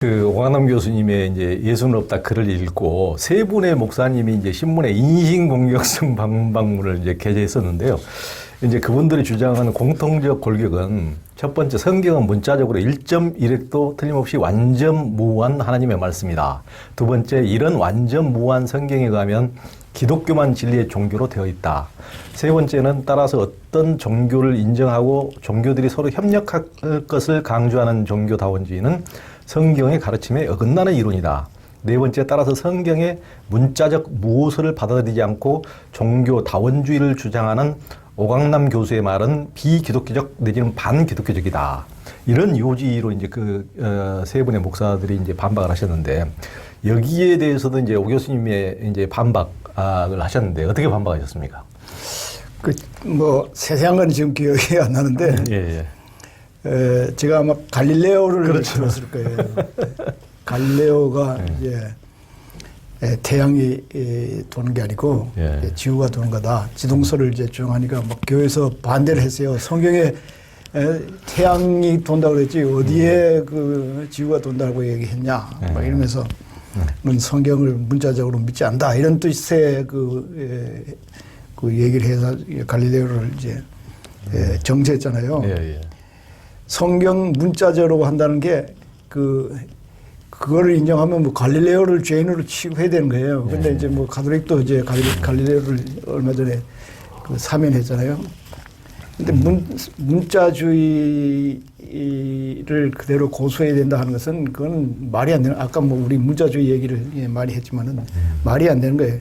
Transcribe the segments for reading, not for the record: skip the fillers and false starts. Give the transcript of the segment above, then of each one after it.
그 오광남 교수님의 이제 예수는 없다 글을 읽고 세 분의 목사님이 이제 신문에 인신공격성 방방문을 이제 게재했었는데요. 이제 그분들이 주장하는 공통적 골격은 첫 번째, 성경은 문자적으로 1.1획도 틀림없이 완전 무한 하나님의 말씀이다. 두 번째, 이런 완전 무한 성경에 가면 기독교만 진리의 종교로 되어 있다. 세 번째는 따라서 어떤 종교를 인정하고 종교들이 서로 협력할 것을 강조하는 종교다원주의는 성경의 가르침에 어긋나는 이론이다. 네 번째, 따라서 성경의 문자적 무엇을 받아들이지 않고 종교다원주의를 주장하는 오광남 교수의 말은 비기독교적 내지는 반기독교적이다. 이런 요지로 이제 세 분의 목사들이 이제 반박을 하셨는데, 여기에 대해서도 이제 오 교수님의 이제 반박을 하셨는데 어떻게 반박하셨습니까? 세세한 건 지금 기억이 안 나는데, 예. 제가 아마 갈릴레오를 그렇죠. 들었을 거예요. 갈릴레오가 이제 태양이 도는 게 아니고 지구가 도는 거다. 지동설을 이제 주장하니까 막 교회에서 반대를 했어요. 성경에 태양이 돈다 그랬지 어디에 그 지구가 돈다고 얘기했냐. 막 이러면서 넌 성경을 문자적으로 믿지 않다. 이런 뜻의 그 얘기를 해서 갈릴레오를 이제 정죄했잖아요. 성경 문자적으로 한다는 게 그거를 인정하면 뭐 갈릴레오를 죄인으로 취급해야 되는 거예요. 근데 이제 뭐 가톨릭도 이제 갈릴레오를 얼마 전에 사면했잖아요. 근데 문자주의를 그대로 고수해야 된다 하는 것은 그건 말이 안 되는, 아까 뭐 우리 문자주의 얘기를 많이 했지만은 말이 안 되는 거예요.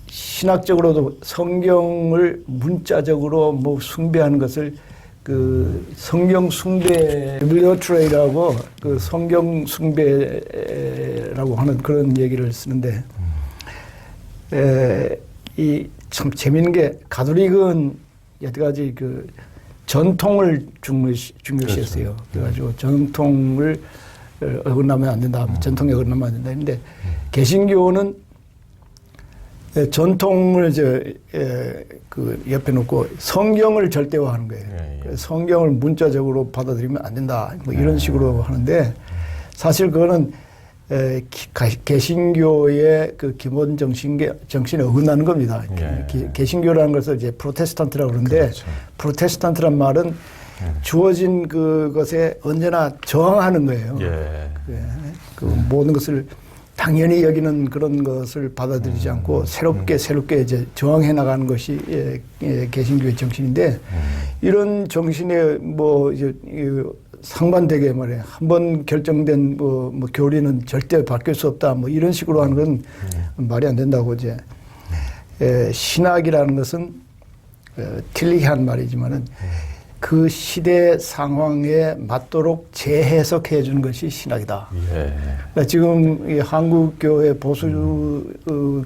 신학적으로도 성경을 문자적으로 뭐 숭배하는 것을 성경 숭배, 비블리오트레이라고 성경 숭배라고 하는 그런 얘기를 쓰는데, 참 재밌는 게 가톨릭은 여태까지 전통을 중요시했어요. 그래가지고 전통을 어긋나면 안 된다, 전통에 어긋나면 안 된다 했는데, 개신교는 전통을 옆에 놓고 성경을 절대화하는 거예요. 성경을 문자적으로 받아들이면 안 된다. 뭐 이런 식으로 하는데, 사실 그거는 개신교의 그 기본 정신에 어긋나는 겁니다. 개신교라는 것을 이제 프로테스탄트라고 그러는데, 그렇죠. 프로테스탄트란 말은 주어진 그것에 언제나 저항하는 거예요. 모든 것을 당연히 여기는 그런 것을 받아들이지 않고 새롭게 이제 저항해 나가는 것이 개신교의 정신인데, 이런 정신에 뭐 이제 상반되게 말이에요. 한번 결정된 뭐 교리는 절대 바뀔 수 없다. 뭐 이런 식으로 하는 건 말이 안 된다고 이제 신학이라는 것은 틀리게 한 말이지만은 그 시대 상황에 맞도록 재해석해 주는 것이 신학이다. 그러니까 지금 이 한국 교회 보수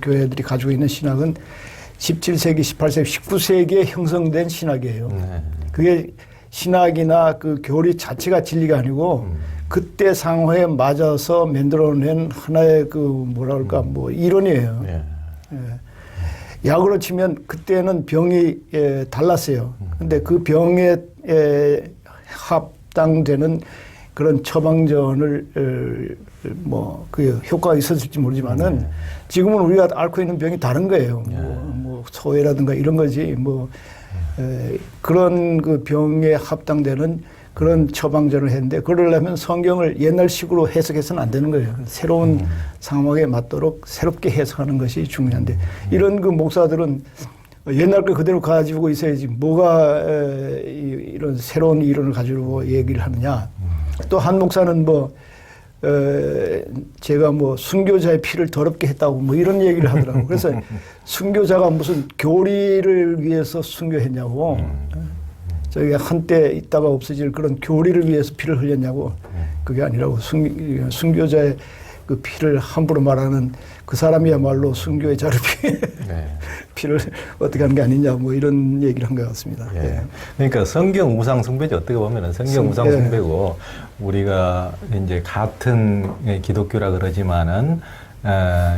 교회들이 가지고 있는 신학은 17세기, 18세기, 19세기에 형성된 신학이에요. 그게 신학이나 그 교리 자체가 진리가 아니고 그때 상황에 맞아서 만들어낸 하나의 뭐라 그럴까 뭐 이론이에요. 약으로 치면 그때는 병이 달랐어요. 근데 그 병에 합당되는 그런 처방전을 뭐 그 효과가 있었을지 모르지만은 지금은 우리가 앓고 있는 병이 다른 거예요. 뭐 소외라든가 이런 거지 뭐 그런 그 병에 합당되는 그런 처방전을 했는데, 그러려면 성경을 옛날식으로 해석해서는 안 되는 거예요. 새로운 상황에 맞도록 새롭게 해석하는 것이 중요한데, 이런 목사들은 옛날 거 그대로 가지고 있어야지 뭐가 이런 새로운 이론을 가지고 얘기를 하느냐. 또 한 목사는 제가 순교자의 피를 더럽게 했다고 뭐 이런 얘기를 하더라고요. 그래서 순교자가 무슨 교리를 위해서 순교했냐고. 저희가 한때 있다가 없어질 그런 교리를 위해서 피를 흘렸냐고. 그게 아니라고, 순교자의 그 피를 함부로 말하는 그 사람이야말로 순교의 자를 피를 어떻게 하는 게 아니냐, 뭐 이런 얘기를 한 것 같습니다. 그러니까 성경 우상 숭배죠. 어떻게 보면은 성경 우상 숭배고, 우리가 이제 같은 기독교라 그러지만은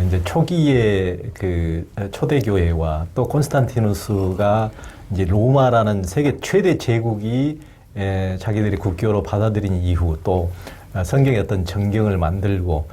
이제 초기에 그 초대교회와 또 콘스탄티누스가 이제 로마라는 세계 최대 제국이 자기들이 국교로 받아들인 이후, 또 성경의 어떤 정경을 만들고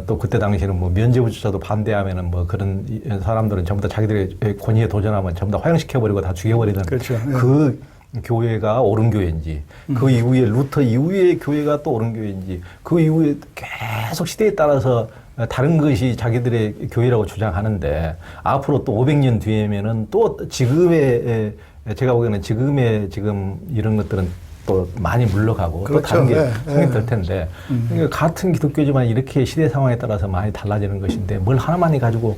또 그때 당시에는 뭐 면죄부조차도 반대하면은 뭐 그런 사람들은 전부 다 자기들의 권위에 도전하면 전부 다 화형시켜버리고 다 죽여버리는 그렇죠. 그 교회가 옳은 교회인지 그 이후에 루터 이후의 교회가 또 옳은 교회인지 그 이후에 계속 시대에 따라서 다른 것이 자기들의 교회라고 주장하는데 앞으로 또 500년 뒤에면은 또 지금의 제가 보기에는 지금의 지금 이런 것들은 또 많이 물러가고 그렇죠. 또 다른 게 네, 성립될 텐데 그러니까 같은 기독교지만 이렇게 시대 상황에 따라서 많이 달라지는 것인데 뭘 하나만이 가지고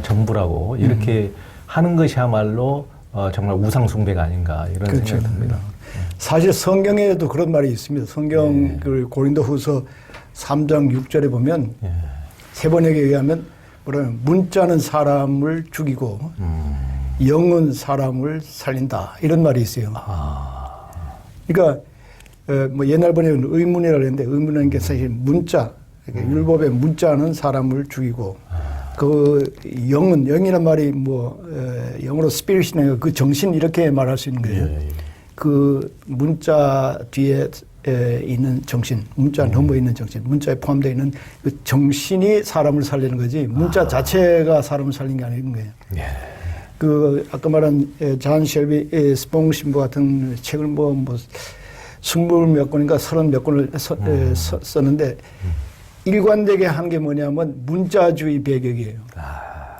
전부라고 이렇게 하는 것이야말로 정말 우상숭배가 아닌가 이런 그렇죠. 생각이 듭니다. 사실 성경에도 그런 말이 있습니다. 성경 그 고린도후서 3장 6절에 보면 세 번역에 의하면 뭐냐면 문자는 사람을 죽이고 영은 사람을 살린다 이런 말이 있어요. 그러니까 뭐 옛날 번역은 의문이라고 했는데 의문이라는 게 사실 문자 율법의 문자는 사람을 죽이고 그 영이란 말이 뭐 영어로 스피릿이나 그 정신 이렇게 말할 수 있는 거예요. 그 문자 뒤에 있는 정신, 문자 너머에 있는 정신, 문자에 포함되어 있는 그 정신이 사람을 살리는 거지 문자 자체가 사람을 살리는 게 아닌 거예요. 그 아까 말한 잔 셸비 스퐁 신부 같은 책을 뭐 20몇 권인가 30몇 권을 썼는데 일관되게 한 게 뭐냐면 문자주의 배격이에요.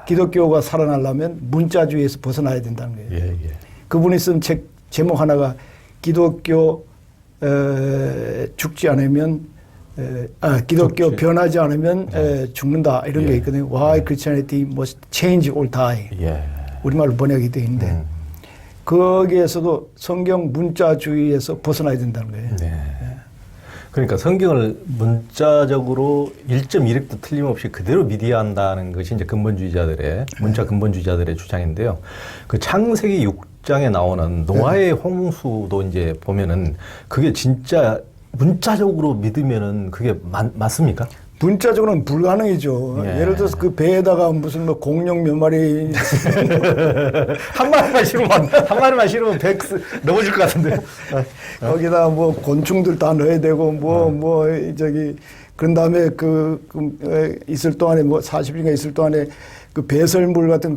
기독교가 살아나려면 문자주의에서 벗어나야 된다는 거예요. 그분이 쓴 책 제목 하나가 기독교 죽지 않으면 기독교 변하지 않으면 죽는다 이런 게 있거든요. Why Christianity must change or die. 우리말로 번역이 되어 있는데 거기에서도 성경 문자주의에서 벗어나야 된다는 거예요. 그러니까 성경을 문자적으로 1.1획도 틀림없이 그대로 믿어야 한다는 것이 이제 근본주의자들의 문자 근본주의자들의 주장인데요. 그 창세기 6장에 나오는 노아의 홍수도 이제 보면은 그게 진짜 문자적으로 믿으면은 그게 맞습니까? 문자적으로는 불가능이죠. 예를 들어서 그 배에다가 무슨 뭐 공룡 몇 마리 한 마리만 실으면 100 넘어질 것 같은데. 거기다 뭐 곤충들 다 넣어야 되고 그런 다음에 있을 동안에 뭐 40일인가 있을 동안에 그 배설물 같은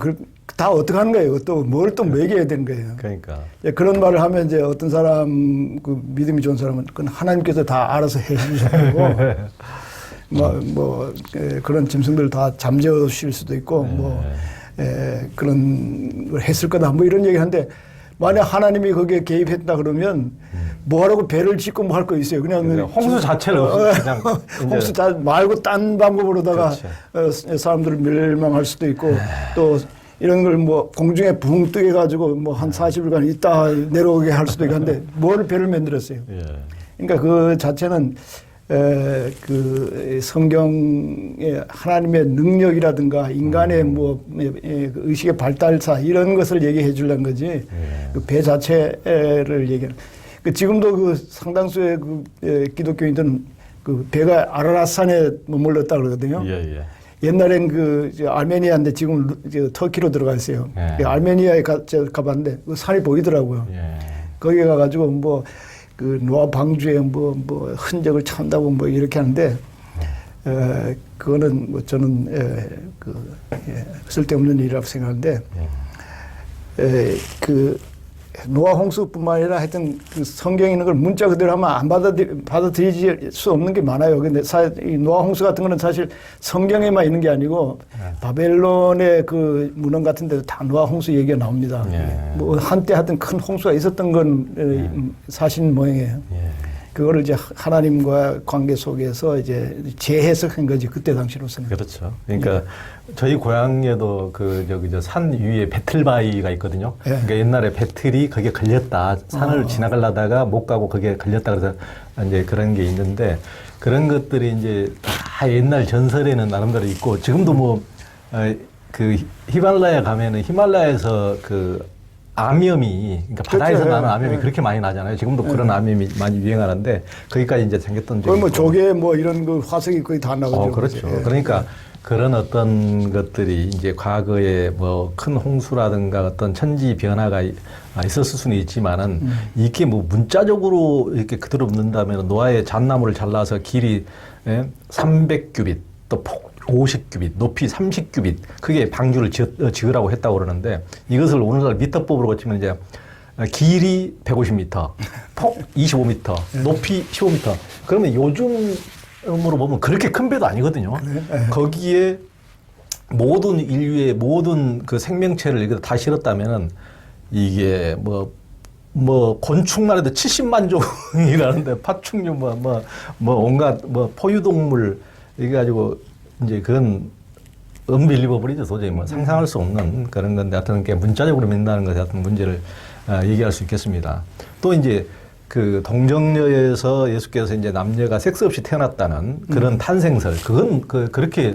다 어떻게 하는 거예요? 또 뭘 또 먹여야 되는 거예요. 그러니까. 그런 말을 하면 이제 어떤 사람 그 믿음이 좋은 사람은 그건 하나님께서 다 알아서 해 주셨고 그런 짐승들 다 잠재우실 수도 있고 그런 걸 했을 거다 뭐 이런 얘기하는데 만약 하나님이 거기에 개입했다 그러면 뭐하라고 배를 짓고 뭐 할 거 있어요. 그냥 홍수 자체를 그냥 홍수 다 말고 딴 방법으로다가 사람들을 멸망할 수도 있고 또 이런 걸 뭐 공중에 붕 뜨게 가지고 뭐 한 40일간 있다 내려오게 할 수도 있고 한데 뭘 배를 만들었어요. 그러니까 그 자체는 그 성경의 하나님의 능력이라든가 인간의 뭐 의식의 발달사 이런 것을 얘기해 주려는 거지 그 배 자체를 얘기하는. 그 지금도 그 상당수의 그 기독교인들은 그 배가 아라랏산에 머물렀다 그러거든요. 옛날엔 그 아르메니아인데 지금 터키로 들어가 있어요. 아르메니아에 가봤는데 그 산이 보이더라고요. 거기 가가지고 뭐 그 노아 방주에 뭐 흔적을 찾는다고 뭐 이렇게 하는데 그거는 뭐 저는 쓸데없는 일이라고 생각하는데 그 노아 홍수뿐만 아니라 하여튼 그 성경에 있는 걸 문자 그대로 하면 안 받아들일 수 없는 게 많아요. 근데 이 노아 홍수 같은 거는 사실 성경에만 있는 게 아니고 바벨론의 그 문헌 같은 데도 다 노아 홍수 얘기가 나옵니다. 뭐 한때 하여튼 큰 홍수가 있었던 건 사실 모양이에요. 그거를 이제 하나님과 관계 속에서 이제 재해석한 거지 그때 당시로서는. 그렇죠. 그러니까 저희 고향에도 산 위에 배틀바위가 있거든요. 그러니까 옛날에 배틀이 거기에 걸렸다. 산을 지나가려다가 못 가고 거기에 걸렸다. 그래서 이제 그런 게 있는데 그런 것들이 이제 다 옛날 전설에는 나름대로 있고 지금도 뭐 그 히말라야 가면은 히말라야에서 그 암염이 그러니까 바다에서 나는 암염이 그렇게 많이 나잖아요. 지금도 그런 암염이 많이 유행하는데 거기까지 이제 생겼던 적이 거의 뭐 조개 뭐 이런 그 화석이 거의 다 나오죠. 그렇죠. 그러니까 그런 어떤 것들이 이제 과거에 뭐 큰 홍수라든가 어떤 천지 변화가 있었을 수는 있지만은 이게 뭐 문자적으로 이렇게 그대로 묻는다면 노아의 잣나무를 잘라서 길이 300규빗 또 폭 50규빗, 높이 30규빗 그게 방주를 지으라고 했다고 그러는데 이것을 오늘날 미터법으로 고치면 이제 길이 150m, 폭 25m, 높이 15m. 그러면 요즘으로 보면 그렇게 큰 배도 아니거든요. 거기에 모든 인류의 모든 그 생명체를 이거 다 실었다면은 이게 뭐 곤충만 해도 70만 종이라는데 파충류 온갖 포유동물 이게 가지고 이제 그건 언빌리버블이죠. 도저히 뭐 상상할 수 없는 그런 건데 하여튼 게 문자적으로 믿는다는 것에 하여튼 문제를 얘기할 수 있겠습니다. 또 이제 그 동정녀에서 예수께서 이제 남녀가 섹스 없이 태어났다는 그런 탄생설, 그건 그렇게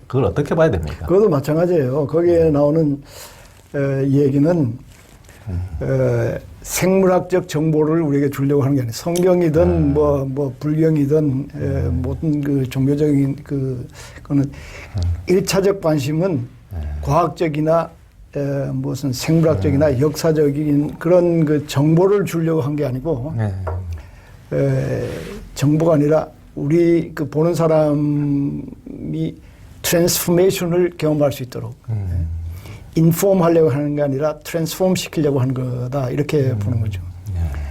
그걸 어떻게 봐야 됩니까? 그것도 마찬가지예요. 거기에 나오는 얘기는 생물학적 정보를 우리에게 주려고 하는 게 아니에요. 성경이든 뭐 불경이든 모든 그 종교적인 그거는 일차적 관심은 과학적이나 무슨 생물학적이나 역사적인 그런 그 정보를 주려고 한 게 아니고 정보가 아니라 우리 그 보는 사람이 트랜스포메이션을 경험할 수 있도록 인폼 하려고 하는 게 아니라 트랜스폼 시키려고 하는 거다 이렇게 보는 거죠.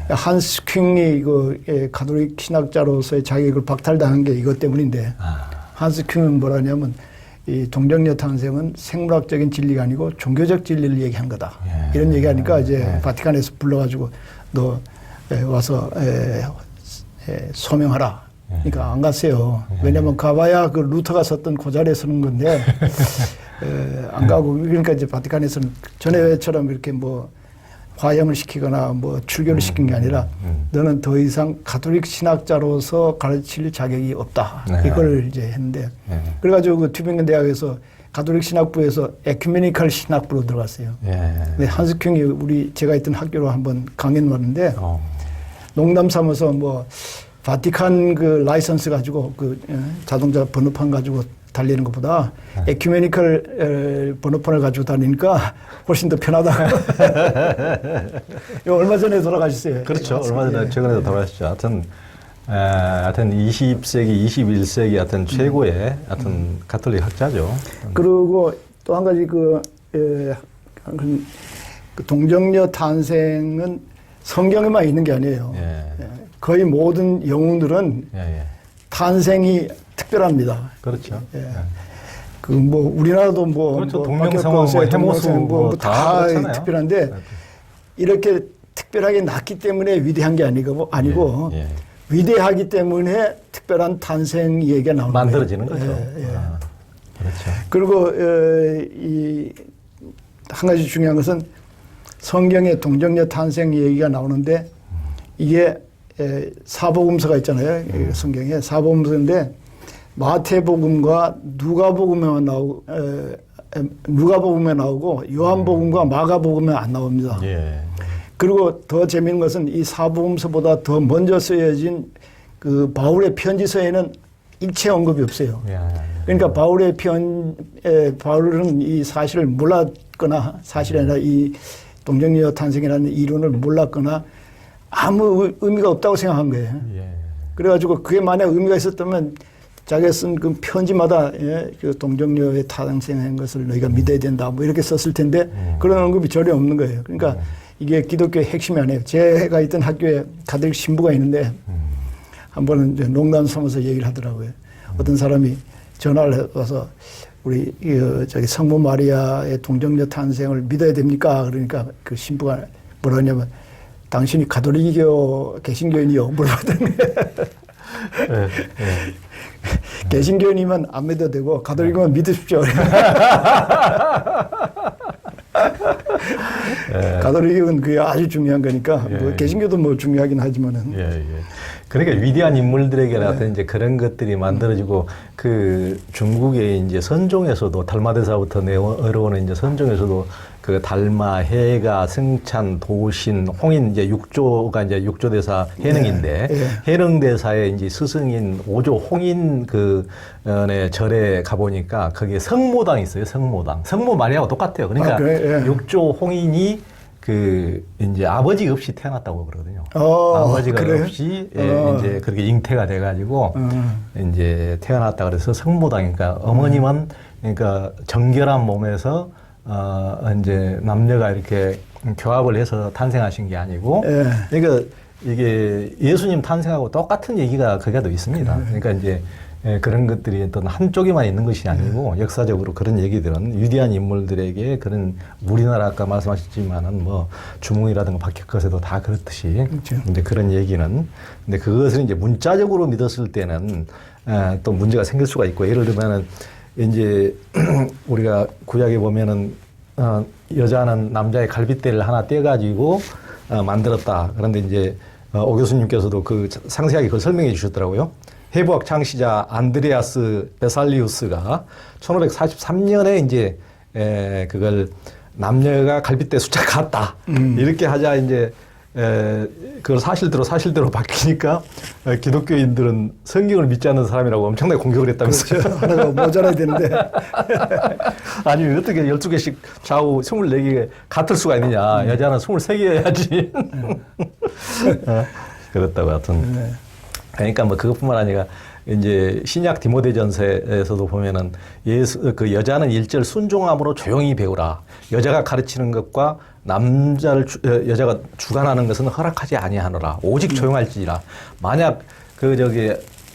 한스 킹이 그 가톨릭 신학자로서의 자격을 박탈당한 게 이것 때문인데 한스 킹은 뭐라냐면 이 동정녀 탄생은 생물학적인 진리가 아니고 종교적 진리를 얘기한 거다. 이런 얘기하니까 이제 바티칸에서 불러가지고 너 와서 소명하라. 그러니까 안 갔어요. 왜냐면 가봐야 그 루터가 섰던 그 자리에 서는 건데 안 가고 그러니까 이제 바티칸에서는 전에처럼 이렇게 뭐 화형을 시키거나 뭐 출교를 시킨 게 아니라 너는 더 이상 가톨릭 신학자로서 가르칠 자격이 없다. 이걸 이제 했는데 그래가지고 그 튜빙겐 대학에서 가톨릭 신학부에서 에큐메니컬 신학부로 들어갔어요. 근데 한스킹이 제가 있던 학교로 한번 강연 왔는데 농담 삼아서 뭐 바티칸 그 라이선스 가지고 그 자동차 번호판 가지고 달리는 것보다 에큐메니컬 번호판을 가지고 다니니까 훨씬 더 편하다. 얼마 전에 돌아가셨어요. 그렇죠. 얼마 전에 최근에 돌아가셨죠. 하여튼 20세기, 21세기 하여튼 최고의 하여튼 가톨릭 학자죠. 그리고 또 한 가지 그 동정녀 탄생은 성경에만 있는 게 아니에요. 거의 모든 영웅들은 탄생이 특별합니다. 그렇죠. 그 뭐 우리나라도 그렇죠. 동명성왕, 해모수 다 특별한데 이렇게 특별하게 낳기 때문에 위대한 게 아니고 위대하기 때문에 특별한 탄생 얘기가 나오는 만들어지는 거예요. 거죠. 그렇죠. 그리고 한 가지 중요한 것은 성경에 동정녀 탄생 얘기가 나오는데 이게 사복음서가 있잖아요. 성경에 사복음서인데 마태복음과 누가복음에 나오고 요한복음과 마가복음에 안 나옵니다. 그리고 더 재미있는 것은 이 사복음서보다 더 먼저 쓰여진 그 바울의 편지서에는 일체 언급이 없어요. 그러니까 바울은 이 사실을 몰랐거나 사실이 아니라 이 동정녀 탄생이라는 이론을 몰랐거나 아무 의미가 없다고 생각한 거예요. 그래가지고 그게 만약 의미가 있었다면 자기가 쓴 그 편지마다 그 동정녀의 탄생한 것을 너희가 믿어야 된다 뭐 이렇게 썼을 텐데 그런 언급이 전혀 없는 거예요. 그러니까 이게 기독교의 핵심이 아니에요. 제가 있던 학교에 가톨릭 신부가 있는데 한 번은 이제 농담 삼아서 얘기를 하더라고요. 어떤 사람이 전화를 와서 우리 저기 성모 마리아의 동정녀 탄생을 믿어야 됩니까? 그러니까 그 신부가 뭐라냐면 당신이 가톨릭이요, 개신교인이요 물어보더니 개신교인이면 안 믿어도 되고 가톨릭이면 믿으십시오. 가톨릭은 그게 아주 중요한 거니까 뭐 개신교도 뭐 중요하긴 하지만은. 그러니까 위대한 인물들에게는 어떤 이제 그런 것들이 만들어지고 그 중국의 이제 선종에서도 달마대사부터 내려오는 이제 선종에서도 그 달마, 해가, 승찬, 도신, 홍인 이제 육조가 이제 육조대사 해능인데 해능대사의 이제 스승인 오조 홍인 그 절에 가보니까 거기에 성모당이 있어요. 성모당. 성모 마리아하고 똑같아요. 그러니까 육조 홍인이 그 이제 아버지 없이 태어났다고 그러거든요. 아버지가 그래요? 없이 이제 그렇게 잉태가 돼가지고 이제 태어났다 그래서 성모당이니까 어머님은 그러니까 정결한 몸에서 이제 남녀가 이렇게 교합을 해서 탄생하신 게 아니고 그러니까 이게 예수님 탄생하고 똑같은 얘기가 거기에도 있습니다. 그러니까 이제 그런 것들이 어떤 한쪽에만 있는 것이 아니고 역사적으로 그런 얘기들은 위대한 인물들에게 그런 우리나라 아까 말씀하셨지만은 뭐 주몽이라든가 박혁거세도 다 그렇듯이 이제 그런 얘기는 근데 그것을 이제 문자적으로 믿었을 때는 또 문제가 생길 수가 있고 예를 들면은 이제 우리가 구약에 보면은 여자는 남자의 갈빗대를 하나 떼가지고 만들었다. 그런데 이제 오 교수님께서도 그 상세하게 그걸 설명해 주셨더라고요. 해부학 창시자 안드레아스 베살리우스가 1543년에 이제 그걸 남녀가 갈빗대 숫자 같다. 이렇게 하자 이제 그걸 사실대로 바뀌니까 기독교인들은 성경을 믿지 않는 사람이라고 엄청나게 공격을 했다면서요. 그렇죠. 하나가 모자라야 되는데. 아니 어떻게 12개씩 좌우 24개 같을 수가 있느냐. 여자는 23개여야지. 그렇다고 하여튼. 그러니까 뭐 그것뿐만 아니라 이제 신약 디모데전서에서도 보면은 그 여자는 1절 순종함으로 조용히 배우라. 여자가 가르치는 것과 여자가 주관하는 것은 허락하지 아니하노라. 오직 조용할지니라. 만약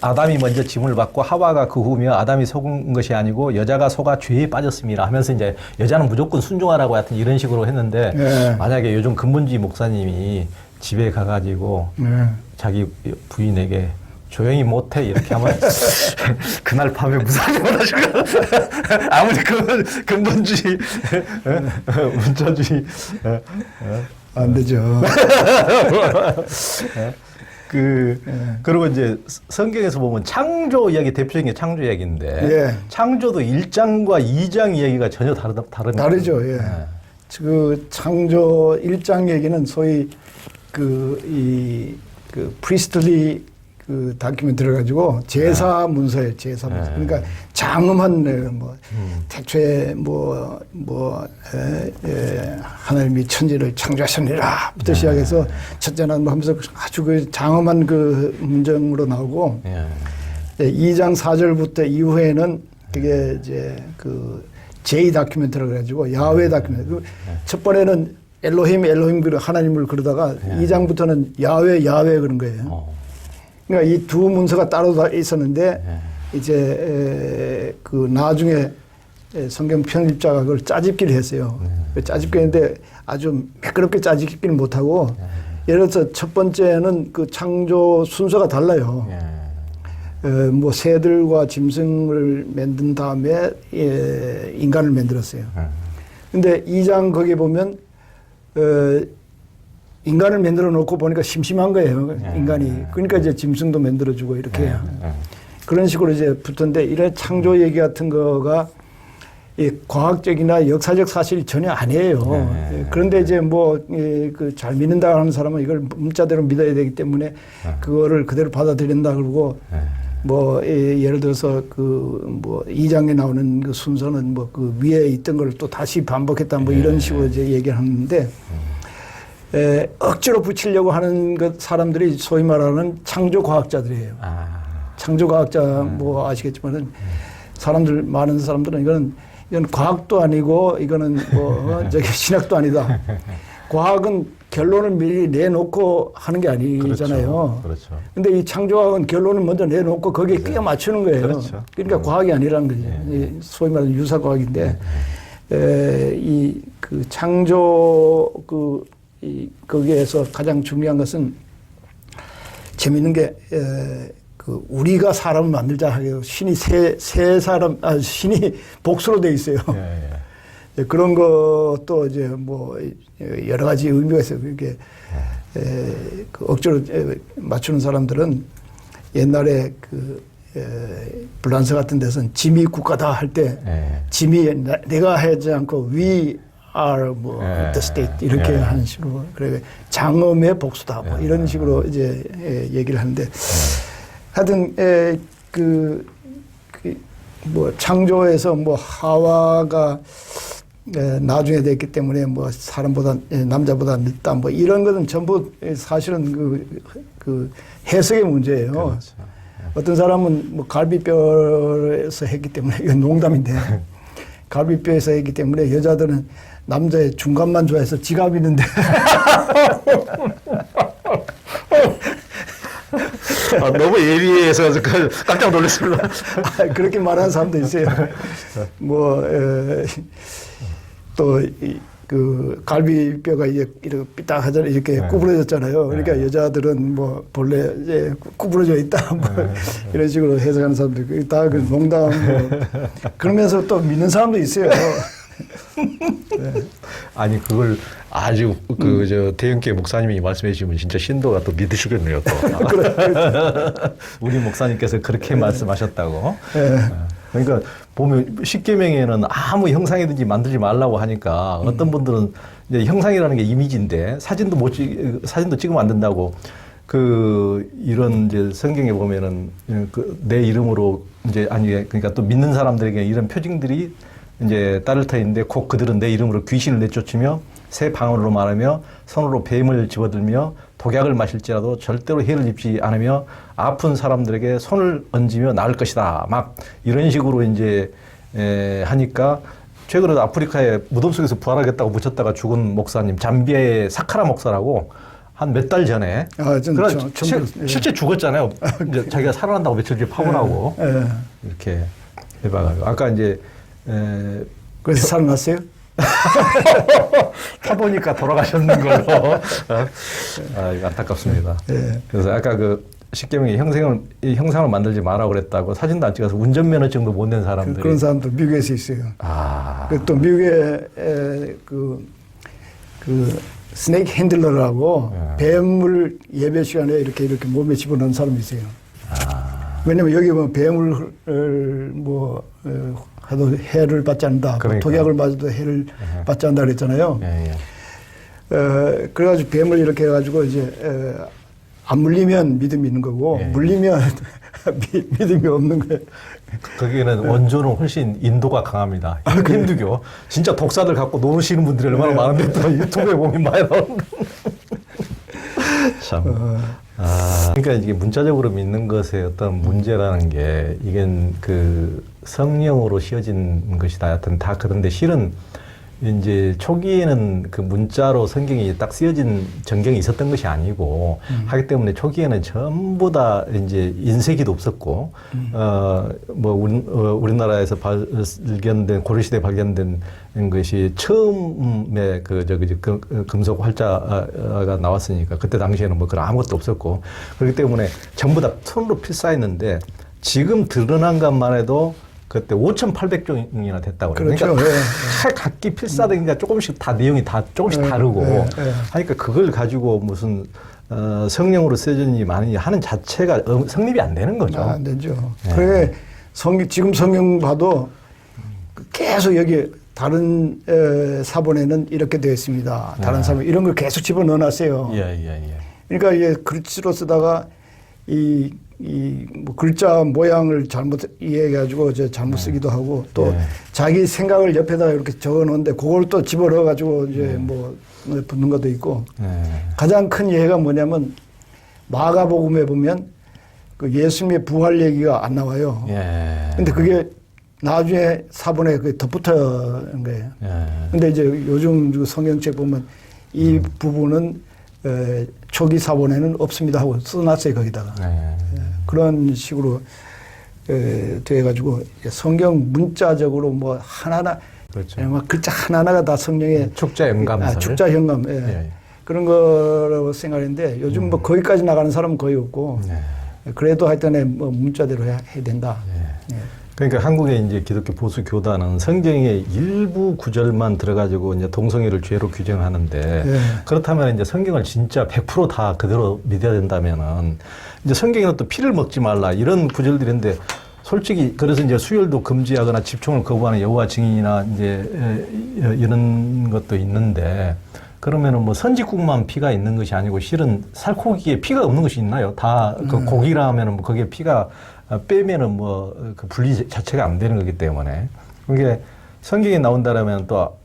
아담이 먼저 짐을 받고 하와가 그 후며 아담이 속은 것이 아니고 여자가 속아 죄에 빠졌습니다 하면서 이제 여자는 무조건 순종하라고 하여튼 이런 식으로 했는데 만약에 요즘 근본주의 목사님이 집에 가가지고 자기 부인에게 조용히 못해 이렇게 하면 그날 밤에 무사하게 못하실까? 아무리 근본주의 문자주의 안 되죠. 그리고 이제 성경에서 보면 창조 이야기 대표적인 게 창조 이야기인데 창조도 1장과 2장 이야기가 전혀 다르죠. 그 창조 1장 얘기는 소위 그 프리스트리 그 다큐멘터리 가지고 제사 문서예요. 제사 문서. 그러니까 장엄한 태초에 하나님이 천지를 창조하셨느라부터 시작해서 첫째는 하면서 아주 그 장엄한 그 문장으로 나오고 2장 4절부터 이후에는 그게 이제 그 제2 다큐멘터리 가지고 야훼 다큐멘터리. 첫 번에는 엘로힘 하나님을 그러다가 2장부터는 야훼 그런 거예요. 그러니까 이 두 문서가 따로 있었는데 이제 그 나중에 성경 편집자가 그걸 짜집기를 했어요. 짜집기 했는데 아주 매끄럽게 짜집기를 못하고 예를 들어서 첫 번째는 그 창조 순서가 달라요. 뭐 새들과 짐승을 만든 다음에 인간을 만들었어요. 근데 2장 거기에 보면 인간을 만들어 놓고 보니까 심심한 거예요. 인간이. 그러니까 이제 짐승도 만들어주고 이렇게. 그런 식으로 이제 붙었는데 이런 창조 얘기 같은 거가 과학적이나 역사적 사실이 전혀 아니에요. 그런데 이제 그 잘 믿는다 하는 사람은 이걸 문자대로 믿어야 되기 때문에 그거를 그대로 받아들인다 그러고 예를 들어서 2장에 나오는 그 순서는 그 위에 있던 걸 또 다시 반복했다 이런 식으로 이제 얘기를 하는데 억지로 붙이려고 하는 사람들이 소위 말하는 창조과학자들이에요. 창조과학자 아시겠지만은 많은 사람들은 이건 과학도 아니고 이거는 신학도 아니다. 과학은 결론을 미리 내놓고 하는 게 아니잖아요. 그렇죠. 근데 이 창조과학은 결론을 먼저 내놓고 거기에 끼워 맞추는 거예요. 그렇죠. 그러니까 과학이 아니라는 거죠. 소위 말하는 유사과학인데 이 그 창조 거기에서 가장 중요한 것은 재미있는 게 우리가 사람을 만들자 하고 신이 신이 복수로 돼 있어요. 그런 것도 이제 여러 가지 의미가 있어요. 그게 그 억지로 맞추는 사람들은 옛날에 그 불란서 같은 데서는 짐이 국가다 할 때 짐이 내가 하지 않고 we are 뭐 the state 이렇게 하는 식으로 그래 장엄의 복수다 뭐 이런 식으로 이제 얘기를 하는데 하여튼 뭐 창조에서 뭐 하와가 나중에 됐기 때문에 뭐 사람보다 남자보다 늦다 뭐 이런 것은 전부 사실은 그 해석의 문제예요. 그렇죠. 어떤 사람은 뭐 갈비뼈에서 했기 때문에 이건 농담인데 갈비뼈에서 했기 때문에 여자들은 남자의 중간만 좋아해서 지갑 있는데 너무 예리해서 깜짝 놀랐습니다. 그렇게 말하는 사람도 있어요. 뭐 또 그 갈비뼈가 이렇게 삐딱하잖아요. 이렇게 구부러졌잖아요. 그러니까 여자들은 뭐 본래 이제 구부러져 있다. 뭐 이런 식으로 해석하는 사람도 있고 다 그 농담. 뭐. 그러면서 또 믿는 사람도 있어요. 네. 아니 그걸 아주 저 대형교회 목사님이 말씀해 주시면 진짜 신도가 또 믿으시겠네요. 또. 우리 목사님께서 그렇게 말씀하셨다고. 네. 그러니까 보면 십계명에는 아무 형상이든지 만들지 말라고 하니까 어떤 분들은 이제 형상이라는 게 이미지인데 사진도 찍으면 안 된다고 이런 이제 성경에 보면은 내 이름으로 이제 그러니까 또 믿는 사람들에게 이런 표징들이 이제 따를 터인데 곧 그들은 내 이름으로 귀신을 내쫓으며 새 방언으로 말하며 손으로 뱀을 집어들며 독약을 마실지라도 절대로 해를 입지 않으며 아픈 사람들에게 손을 얹으며 나을 것이다. 막 이런 식으로 이제 하니까 최근에도 아프리카에 무덤 속에서 부활하겠다고 묻혔다가 죽은 목사님 잠비아의 사카라 목사라고 한 몇 달 전에 실제 죽었잖아요. 이제 자기가 살아난다고 며칠 뒤에 파문하고 이렇게 해봐가지고 아까 이제 그래서 살아났어요? 타보니까 돌아가셨는 걸로. 이거 안타깝습니다. 그래서 아까 십계명에 형상을 만들지 마라고 그랬다고 사진도 안 찍어서 운전면허증도 못 낸 사람들이. 그런 사람들 미국에서 있어요. 또 미국에 스네이크 핸들러라고 뱀을 예배 시간에 이렇게 몸에 집어넣는 사람이 있어요. 왜냐면 여기 보면 뱀을 하도 해를 받지 않는다. 독약을 맞아도 해를 받지 않는다 그랬잖아요. 그래가지고 뱀을 이렇게 해가지고 이제 안 물리면 믿음이 있는 거고 물리면 믿음이 없는 거예요. 거기는 원조는 훨씬 인도가 강합니다. 힌두교. 진짜 독사들 갖고 노시는 분들이 얼마나 많은데 또 유튜브에 보면 많이 나오는 참. 그러니까 이게 문자적으로 믿는 것의 어떤 문제라는 게 이게 성령으로 씌어진 것이다. 하여튼 다 그런데 실은 이제 초기에는 그 문자로 성경이 딱 쓰여진 전경이 있었던 것이 아니고 하기 때문에 초기에는 전부 다 이제 인쇄기도 없었고 우리나라에서 발견된 고려시대에 발견된 것이 처음에 금속 활자가 나왔으니까 그때 당시에는 뭐 그런 아무것도 없었고 그렇기 때문에 전부 다 손으로 필사했는데 지금 드러난 것만 해도 그때 5,800종이나 됐다고 그래요. 그렇죠. 그러니까 각기 필사되니까 조금씩 다 내용이 다 조금씩 다르고 하니까 그걸 가지고 무슨 성령으로 쓰여졌니 마느니 하는 자체가 성립이 안 되는 거죠. 안 되죠. 그래 지금 성경 봐도 계속 여기 다른 사본에는 이렇게 되어 있습니다. 다른 사본 이런 걸 계속 집어넣어 놨어요. 그러니까 이게 글씨로 쓰다가 뭐 글자 모양을 잘못 이해해가지고 잘못 쓰기도 하고 또 자기 생각을 옆에다 이렇게 적어 놓은데 그걸 또 집어넣어가지고 이제 뭐 붙는 것도 있고 가장 큰 예가 뭐냐면 마가복음에 보면 그 예수님의 부활 얘기가 안 나와요. 근데 그게 나중에 사본에 덧붙어는 거예요. 근데 이제 요즘 성경책 보면 이 부분은 초기 사본에는 없습니다 하고 써놨어요 거기다가. 그런 식으로 돼가지고 성경 문자적으로 뭐 하나하나 글자 하나하나가 다 성령의 축자 영감설. 축자 영감 그런 거라고 생각했는데 요즘 뭐 거기까지 나가는 사람은 거의 없고 그래도 하여튼 뭐 문자대로 해야 된다. 그러니까 한국의 이제 기독교 보수 교단은 성경의 일부 구절만 들어가지고 이제 동성애를 죄로 규정하는데 그렇다면 이제 성경을 진짜 100%다 그대로 믿어야 된다면은 이제 성경에는 또 피를 먹지 말라 이런 구절들인데 솔직히 그래서 이제 수혈도 금지하거나 집총을 거부하는 여호와 증인이나 이제 이런 것도 있는데 그러면은 뭐 선지국만 피가 있는 것이 아니고 실은 살코기에 피가 없는 것이 있나요? 다 그 고기라 하면은 뭐 거기에 피가 빼면은 뭐 그 분리 자체가 안 되는 거기 때문에 그게 성경에 나온다라면 또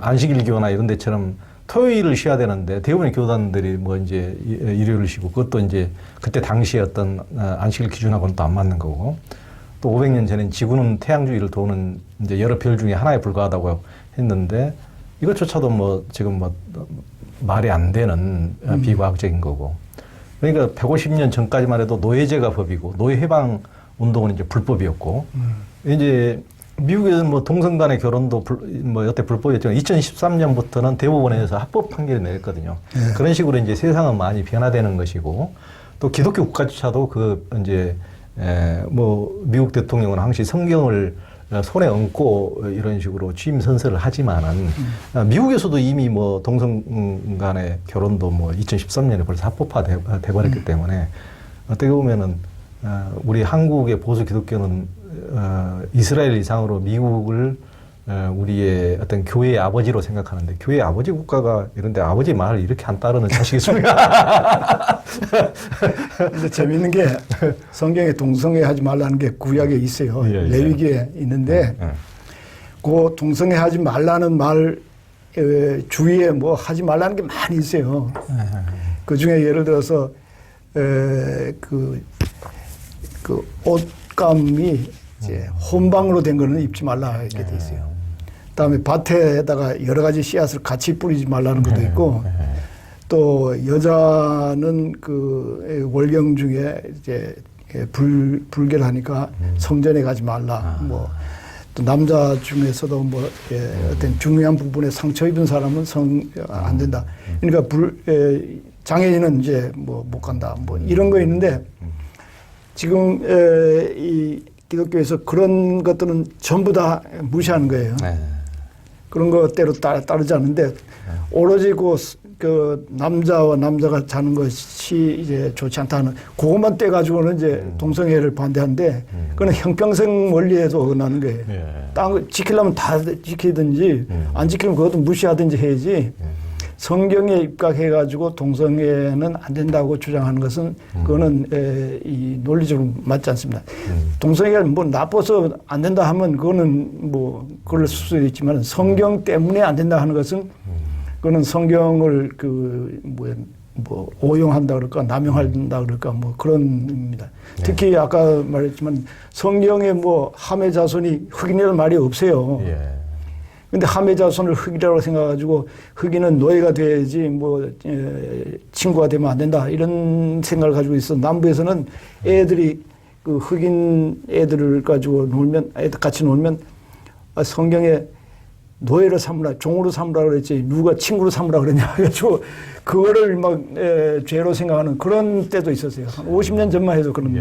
안식일교나 이런 데처럼 토요일을 쉬어야 되는데 대부분의 교단들이 뭐 이제 일요일을 쉬고 그것도 이제 그때 당시에 어떤 안식일 기준하고는 또 안 맞는 거고 또 500년 전엔 지구는 태양주위를 도는 이제 여러 별 중에 하나에 불과하다고 했는데 이것조차도 뭐 지금 뭐 말이 안 되는 비과학적인 거고 그러니까 150년 전까지만 해도 노예제가 법이고 노예 해방 운동은 이제 불법이었고 이제 미국에서는 뭐 동성 간의 결혼도 뭐 여태 불법이었지만 2013년부터는 대법원에서 합법 판결을 내렸거든요. 그런 식으로 이제 세상은 많이 변화되는 것이고 또 기독교 국가조차도 그 이제 뭐 미국 대통령은 항시 성경을 손에 얹고 이런 식으로 취임 선서를 하지만은 미국에서도 이미 뭐 동성 간의 결혼도 뭐 2013년에 벌써 합법화돼 버렸기 때문에 어떻게 보면은 우리 한국의 보수 기독교는 이스라엘 이상으로 미국을 우리의 어떤 교회의 아버지로 생각하는데 교회의 아버지 국가가 이런데 아버지 말을 이렇게 안 따르는 자식이 있습니까? 근데 재밌는 게 성경에 동성애 하지 말라는 게 구약에 있어요. 레위기에 있는데 그 동성애 하지 말라는 말 주위에 뭐 하지 말라는 게 많이 있어요. 그 중에 예를 들어서 그 옷감이 이제 혼방으로 된 거는 입지 말라 이렇게 돼 있어요. 그다음에 밭에다가 여러 가지 씨앗을 같이 뿌리지 말라는 것도 있고 또 여자는 그 월경 중에 이제 불결 하니까 성전에 가지 말라. 뭐 또 남자 중에서도 뭐 어떤 중요한 부분에 상처 입은 사람은 안 된다. 그러니까 장애인은 이제 뭐 못 간다. 뭐 이런 거 있는데 지금 이 기독교에서 그런 것들은 전부 다 무시하는 거예요. 그런 것대로 따르지 않는데 오로지 그 남자와 남자가 자는 것이 이제 좋지 않다는 그것만 떼가지고는 이제 동성애를 반대하는데 그건 형평성 원리에서 어긋나는 거예요. 딴 거 지키려면 다 지키든지 안 지키면 그것도 무시하든지 해야지. 성경에 입각해가지고 동성애는 안 된다고 주장하는 것은 그거는 이 논리적으로 맞지 않습니다. 동성애가 뭐 나빠서 안 된다 하면 그거는 뭐 그럴 수도 있지만 성경 때문에 안 된다 하는 것은 그거는 성경을 뭐 오용한다 그럴까 남용한다 그럴까 뭐 그런 의미입니다. 특히 아까 말했지만 성경에 뭐 함의 자손이 흑인이라는 말이 없어요. 근데 함의 자손을 흑이라고 생각해가지고 흑인은 노예가 돼야지 뭐 친구가 되면 안 된다 이런 생각을 가지고 있어. 남부에서는 애들이 그 흑인 애들을 가지고 놀면 애들 같이 놀면 성경에 노예로 삼으라 종으로 삼으라 그랬지 누가 친구로 삼으라 그랬냐 해가지고 그거를 막 죄로 생각하는 그런 때도 있었어요. 한 50년 전만 해도 그런.